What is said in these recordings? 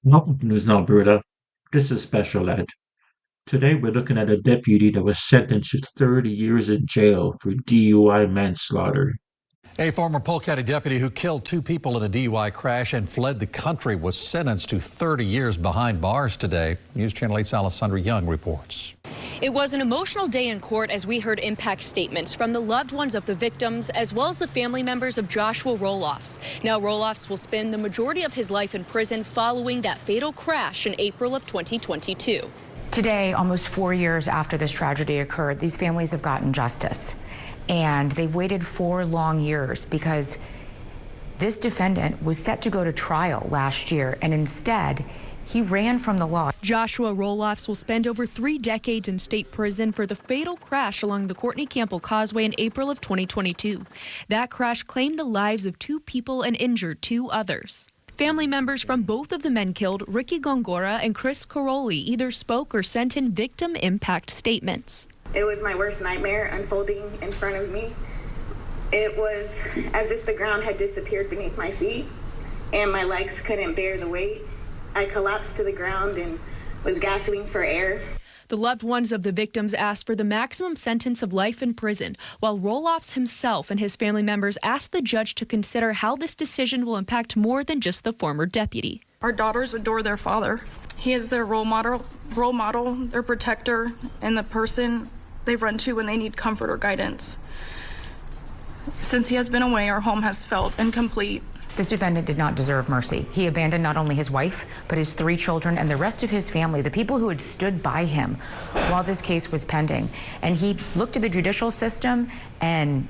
Welcome to News in Alberta. This is Special Ed. Today we're looking at a deputy that was sentenced to 30 years in jail for DUI manslaughter. A former Polk County deputy who killed two people in a DUI crash and fled the country was sentenced to 30 years behind bars today. News Channel 8's Alessandra Young reports. It was an emotional day in court as we heard impact statements from the loved ones of the victims as well as the family members of Joshua Roloffs. Now Roloffs will spend the majority of his life in prison following that fatal crash in April of 2022. Today, almost 4 years after this tragedy occurred, these families have gotten justice. And they've waited 4 long years because this defendant was set to go to trial last year, and instead, he ran from the law. Joshua Roloffs will spend over 3 decades in state prison for the fatal crash along the Courtney Campbell Causeway in April of 2022. That crash claimed the lives of 2 people and injured 2 others. Family members from both of the men killed, Ricky Gongora and Chris Caroli, either spoke or sent in victim impact statements. It was my worst nightmare unfolding in front of me. It was as if the ground had disappeared beneath my feet and my legs couldn't bear the weight. I collapsed to the ground and was gasping for air. The loved ones of the victims asked for the maximum sentence of life in prison, while Roloffs himself and his family members asked the judge to consider how this decision will impact more than just the former deputy. Our daughters adore their father. He is their role model, their protector, and the person they run to when they need comfort or guidance. Since he has been away, our home has felt incomplete. This defendant did not deserve mercy. He abandoned not only his wife, but his 3 children and the rest of his family, the people who had stood by him while this case was pending. And he looked at the judicial system and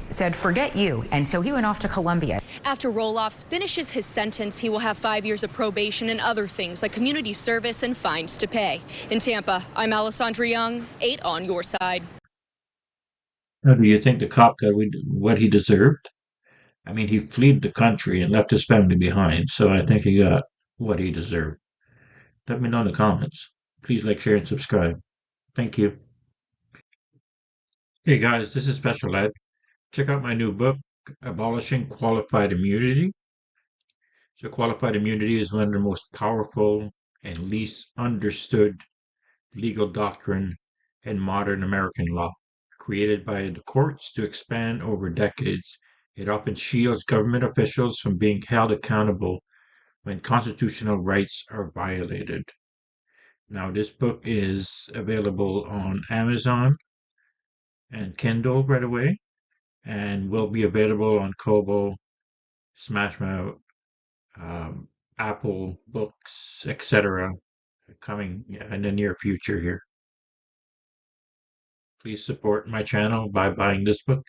said, forget you. And so he went off to Colombia. After Roloffs finishes his sentence, he will have 5 years of probation and other things like community service and fines to pay. In Tampa, I'm Alessandra Young, 8 on your side. Now, do you think the cop got what he deserved? I mean, he fled the country and left his family behind, so I think he got what he deserved. Let me know in the comments. Please like, share, and subscribe. Thank you. Hey guys, this is Special Ed. Check out my new book, Abolishing Qualified Immunity. So qualified immunity is one of the most powerful and least understood legal doctrine in modern American law. Created by the courts to expand over decades, it often shields government officials from being held accountable when constitutional rights are violated. Now, this book is available on Amazon and Kindle right away, and will be available on Kobo, Smashmouth, Apple Books, etc. coming in the near future here. Please support my channel by buying this book.